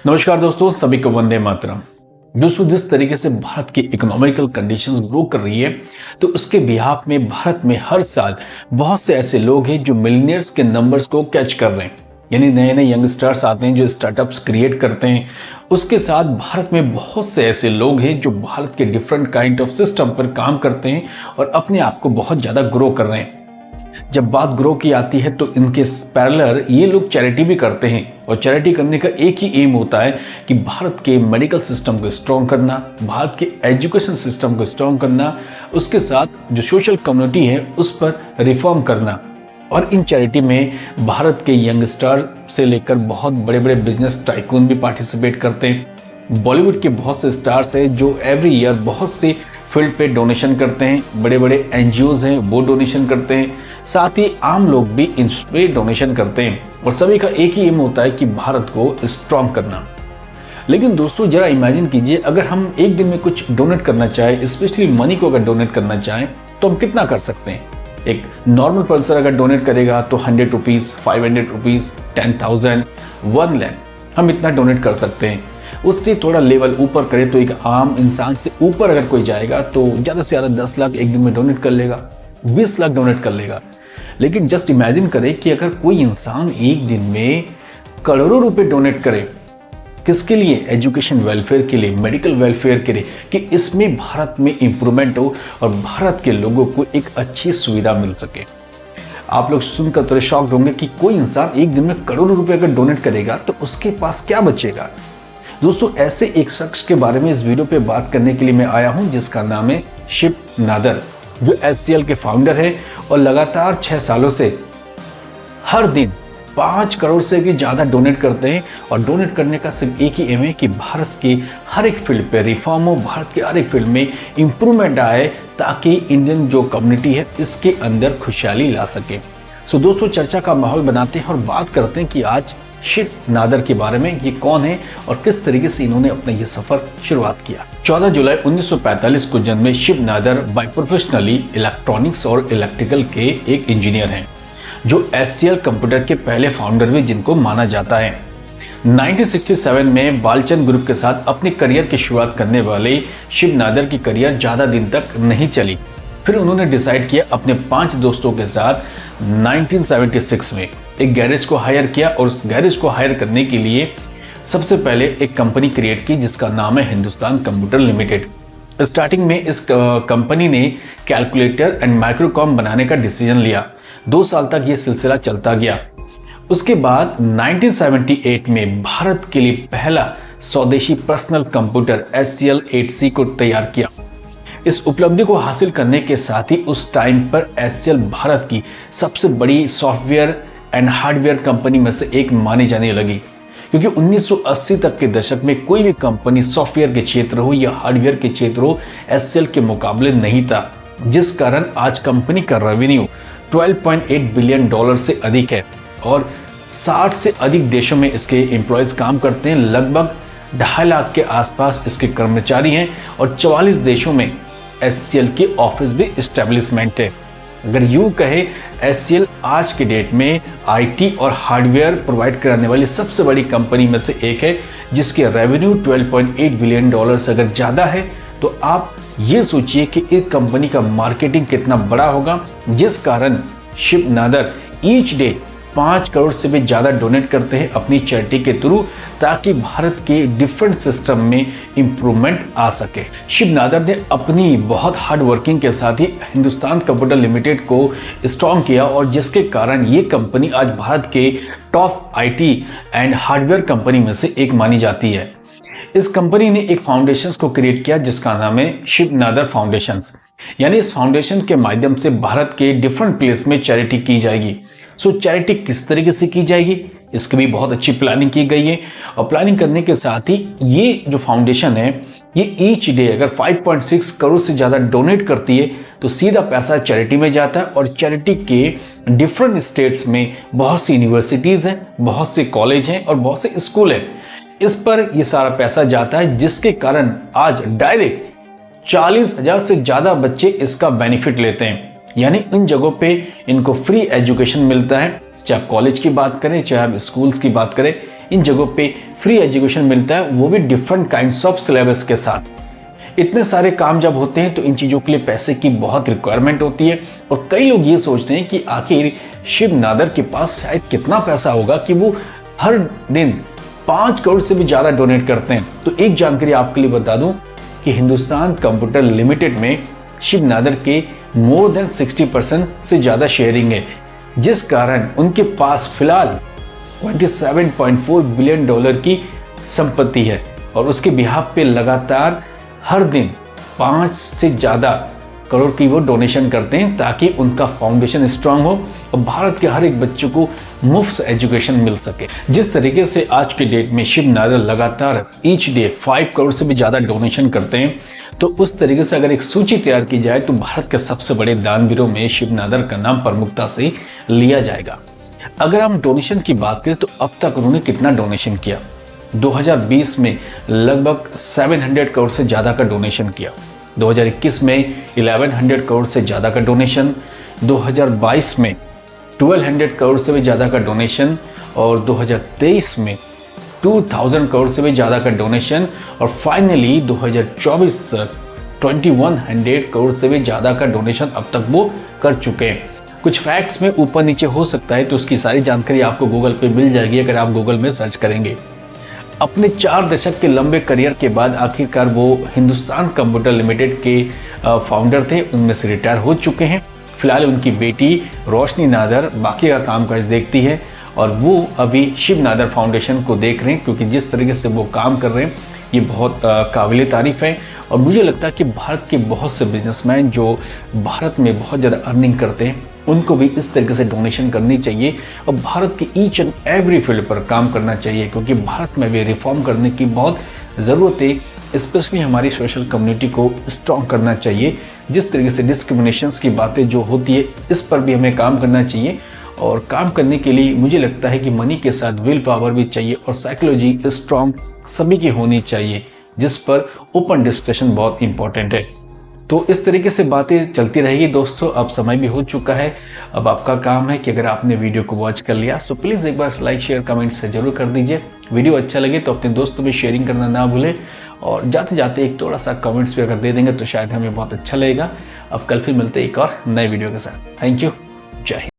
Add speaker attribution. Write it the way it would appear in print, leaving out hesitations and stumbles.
Speaker 1: नमस्कार दोस्तों, सभी को वंदे मातरम। दोस्तों, जिस तरीके से भारत की इकोनॉमिकल कंडीशंस ग्रो कर रही है, तो उसके बिहाफ में भारत में हर साल बहुत से ऐसे लोग हैं जो मिलियनियर्स के नंबर्स को कैच कर रहे हैं। यानी नए नए यंगस्टर्स आते हैं जो स्टार्टअप्स क्रिएट करते हैं। उसके साथ भारत में बहुत से ऐसे लोग हैं जो भारत के डिफरेंट काइंड ऑफ सिस्टम पर काम करते हैं और अपने आप को बहुत ज़्यादा ग्रो कर रहे हैं। जब बात ग्रो की आती है तो इनके पैरेलल ये लोग चैरिटी भी करते हैं, और चैरिटी करने का एक ही एम होता है कि भारत के मेडिकल सिस्टम को स्ट्रॉन्ग करना, भारत के एजुकेशन सिस्टम को स्ट्रॉन्ग करना, उसके साथ जो सोशल कम्युनिटी है उस पर रिफॉर्म करना। और इन चैरिटी में भारत के यंगस्टर से लेकर बहुत बड़े बड़े बिजनेस टाइकून भी पार्टिसिपेट करते हैं। बॉलीवुड के बहुत से स्टार्स हैं जो एवरी ईयर बहुत से फील्ड पे डोनेशन करते हैं। बड़े बड़े एनजीओज हैं वो डोनेशन करते हैं, साथ ही आम लोग भी इन पे डोनेशन करते हैं, और सभी का एक ही एम होता है कि भारत को स्ट्रॉन्ग करना। लेकिन दोस्तों, जरा इमेजिन कीजिए, अगर हम एक दिन में कुछ डोनेट करना चाहें, स्पेशली मनी को अगर डोनेट करना चाहें, तो हम कितना कर सकते हैं। एक नॉर्मल पर्सन अगर डोनेट करेगा तो 100 रुपीज़, 500 रुपीज़, 10,000, 1 लाख, हम इतना डोनेट कर सकते हैं। उससे थोड़ा लेवल ऊपर करें तो एक आम इंसान से ऊपर अगर कोई जाएगा तो ज़्यादा से ज़्यादा 10 लाख एक दिन में डोनेट कर लेगा, 20 लाख डोनेट कर लेगा। लेकिन जस्ट इमेजिन करें कि अगर कोई इंसान एक दिन में करोड़ों रुपए डोनेट करे, किसके लिए? एजुकेशन वेलफेयर के लिए, मेडिकल वेलफेयर के लिए, कि इसमें भारत में इंप्रूवमेंट हो और भारत के लोगों को एक अच्छी सुविधा मिल सके। आप लोग सुनकर थोड़े शॉक्ड होंगे कि कोई इंसान एक दिन में करोड़ों रुपए अगर डोनेट करेगा तो उसके पास क्या बचेगा। दोस्तों, ऐसे एक शख्स के बारे में इस वीडियो पे बात करने के लिए मैं आया हूं, जिसका नाम है शिव नादर, जो HCL के फाउंडर है और लगातार 6 सालों से हर दिन 5 करोड़ से भी ज़्यादा डोनेट करते हैं। और डोनेट करने का सिर्फ एक ही एम है कि भारत के हर एक फील्ड पे रिफॉर्म हो, भारत के हर एक फील्ड में इंप्रूवमेंट आए, ताकि इंडियन जो कम्युनिटी है इसके अंदर खुशहाली ला सके। सो दोस्तों, चर्चा का माहौल बनाते हैं और बात करते हैं कि आज शिव नादर के बारे में, ये कौन है और किस तरीके से इन्होंने अपना ये सफर शुरुआत किया। 14 जुलाई 1945 को जन्मे Shiv Nadar by professionally electronics और इलेक्ट्रिकल के एक इंजीनियर हैं, जो HCL कंप्यूटर के पहले फाउंडर भी जिनको माना जाता है। 1967 में बालचंद ग्रुप के साथ अपने करियर की शुरुआत करने वाले शिव नादर की करियर ज़्यादा दिन तक नहीं चली। फिर उन्होंने डिसाइड किया अपने 5 दोस्तों के साथ 1976 में एक गैरेज को हायर किया, और उस गैरेज को हायर करने के लिए सबसे पहले एक कंपनी क्रिएट की जिसका नाम है हिंदुस्तान कंप्यूटर लिमिटेड। स्टार्टिंग में इस कंपनी ने कैलकुलेटर एंड माइक्रोकॉम बनाने का डिसीजन लिया। 2 साल तक ये सिलसिला चलता गया। उसके बाद 1978 में भारत के लिए पहला स्वदेशी पर्सनल कंप्यूटर HCL 8C को तैयार किया। इस उपलब्धि को हासिल करने के साथ ही उस टाइम पर HCL भारत की सबसे बड़ी सॉफ्टवेयर एंड हार्डवेयर कंपनी में से एक मानी जाने लगी, क्योंकि 1980 तक के दशक में कोई भी कंपनी सॉफ्टवेयर के क्षेत्र हो या हार्डवेयर के क्षेत्र हो HCL के मुकाबले नहीं था, जिस कारण आज कंपनी का रेवेन्यू $12.8 बिलियन से अधिक है और 60 से अधिक देशों में इसके एम्प्लॉयज काम करते हैं। लगभग 2.5 लाख के आसपास इसके कर्मचारी हैं और 44 देशों में HCL के ऑफिस भी एस्टेब्लिशमेंट है। अगर यूं कहे, HCL आज के डेट में IT और हार्डवेयर प्रोवाइड कराने वाली सबसे बड़ी कंपनी में से एक है, जिसके रेवेन्यू $12.8 बिलियन से अगर ज़्यादा है, तो आप ये सोचिए कि इस कंपनी का मार्केटिंग कितना बड़ा होगा, जिस कारण शिव नादर ईच डे 5 करोड़ से भी ज़्यादा डोनेट करते हैं अपनी चैरिटी के थ्रू, ताकि भारत के डिफरेंट सिस्टम में इंप्रूवमेंट आ सके। शिव नादर ने अपनी बहुत हार्ड वर्किंग के साथ ही हिंदुस्तान कंप्यूटर लिमिटेड को स्ट्रॉन्ग किया, और जिसके कारण ये कंपनी आज भारत के top IT and hardware company में से एक मानी जाती है। इस कंपनी ने एक फाउंडेशन को क्रिएट किया जिसका नाम है शिव नादर फाउंडेशन। यानी इस फाउंडेशन के माध्यम से भारत के डिफरेंट प्लेस में चैरिटी की जाएगी। सो चैरिटी किस तरीके से की जाएगी, इसकी भी बहुत अच्छी प्लानिंग की गई है। और प्लानिंग करने के साथ ही ये जो फाउंडेशन है, ये ईच डे अगर 5.6 करोड़ से ज़्यादा डोनेट करती है तो सीधा पैसा चैरिटी में जाता है। और चैरिटी के डिफरेंट स्टेट्स में बहुत सी यूनिवर्सिटीज़ हैं, बहुत से कॉलेज हैं और बहुत से स्कूल हैं, इस पर ये सारा पैसा जाता है, जिसके कारण आज डायरेक्ट 40,000 से ज़्यादा बच्चे इसका बेनिफिट लेते हैं। यानी इन जगहों पे इनको फ्री एजुकेशन मिलता है, चाहे आप कॉलेज की बात करें, चाहे आप स्कूल्स की बात करें, इन जगहों पे फ्री एजुकेशन मिलता है, वो भी डिफरेंट काइंड्स ऑफ सिलेबस के साथ। इतने सारे काम जब होते हैं तो इन चीज़ों के लिए पैसे की बहुत रिक्वायरमेंट होती है और कई लोग ये सोचते हैं कि आखिर शिव नादर के पास शायद कितना पैसा होगा कि वो हर दिन 5 करोड़ से भी ज़्यादा डोनेट करते हैं। तो एक जानकारी आपके लिए बता दूं कि हिंदुस्तान कंप्यूटर लिमिटेड में शिव नादर के मोर देन 60% से ज़्यादा शेयरिंग है, जिस कारण उनके पास फिलहाल $27.4 बिलियन की संपत्ति है और उसके बिहाफ पे लगातार हर दिन 5 से ज़्यादा करोड़ की वो डोनेशन करते हैं ताकि उनका फाउंडेशन स्ट्रांग हो और भारत के हर एक बच्चे को मुफ्त एजुकेशन मिल सके। जिस तरीके से आज के डेट में शिव नादर लगातार ईच डे 5 करोड़ से भी ज़्यादा डोनेशन करते हैं, तो उस तरीके से अगर एक सूची तैयार की जाए तो भारत के सबसे बड़े दानवीरों में शिव नादर का नाम प्रमुखता से लिया जाएगा। अगर हम डोनेशन की बात करें तो अब तक उन्होंने कितना डोनेशन किया? 2020 में लगभग 700 करोड़ से ज़्यादा का डोनेशन किया, 2021 में 1100 करोड़ से ज़्यादा का डोनेशन, 2022 में 1200 करोड़ से भी ज़्यादा का डोनेशन और 2023 में 2000 करोड़ से भी ज़्यादा का डोनेशन और फाइनली 2024 तक 2100 करोड़ से भी ज़्यादा का डोनेशन अब तक वो कर चुके हैं। कुछ फैक्ट्स में ऊपर नीचे हो सकता है तो उसकी सारी जानकारी आपको गूगल पे मिल जाएगी अगर आप गूगल में सर्च करेंगे। अपने 4 दशक के लंबे करियर के बाद आखिरकार वो हिंदुस्तान कंप्यूटर लिमिटेड के फाउंडर थे, उनमें से रिटायर हो चुके हैं। फिलहाल उनकी बेटी रोशनी नादर बाकी का कामकाज देखती है और वो अभी शिव नादर फाउंडेशन को देख रहे हैं, क्योंकि जिस तरीके से वो काम कर रहे हैं ये बहुत काबिल तारीफ़ है। और मुझे लगता है कि भारत के बहुत से बिजनेसमैन जो भारत में बहुत ज़्यादा अर्निंग करते हैं उनको भी इस तरीके से डोनेशन करनी चाहिए और भारत की ईच एंड एवरी फील्ड पर काम करना चाहिए, क्योंकि भारत में भी रिफॉर्म करने की बहुत ज़रूरत है। स्पेशली हमारी सोशल कम्युनिटी को स्ट्रॉन्ग करना चाहिए। जिस तरीके से डिस्क्रिमिनेशंस की बातें जो होती है इस पर भी हमें काम करना चाहिए और काम करने के लिए मुझे लगता है कि मनी के साथ विल पावर भी चाहिए और साइकोलॉजी स्ट्रॉन्ग सभी की होनी चाहिए, जिस पर ओपन डिस्कशन बहुत इंपॉर्टेंट है। तो इस तरीके से बातें चलती रहेगी दोस्तों। अब समय भी हो चुका है, अब आपका काम है कि अगर आपने वीडियो को वॉच कर लिया सो प्लीज़ एक बार लाइक शेयर कमेंट से जरूर कर दीजिए। वीडियो अच्छा लगे तो अपने दोस्तों में शेयरिंग करना ना भूलें और जाते जाते एक थोड़ा सा कमेंट्स भी अगर दे देंगे तो शायद हमें बहुत अच्छा लगेगा। अब कल फिर मिलते हैं एक और नए वीडियो के साथ। थैंक यू, जय हिंद।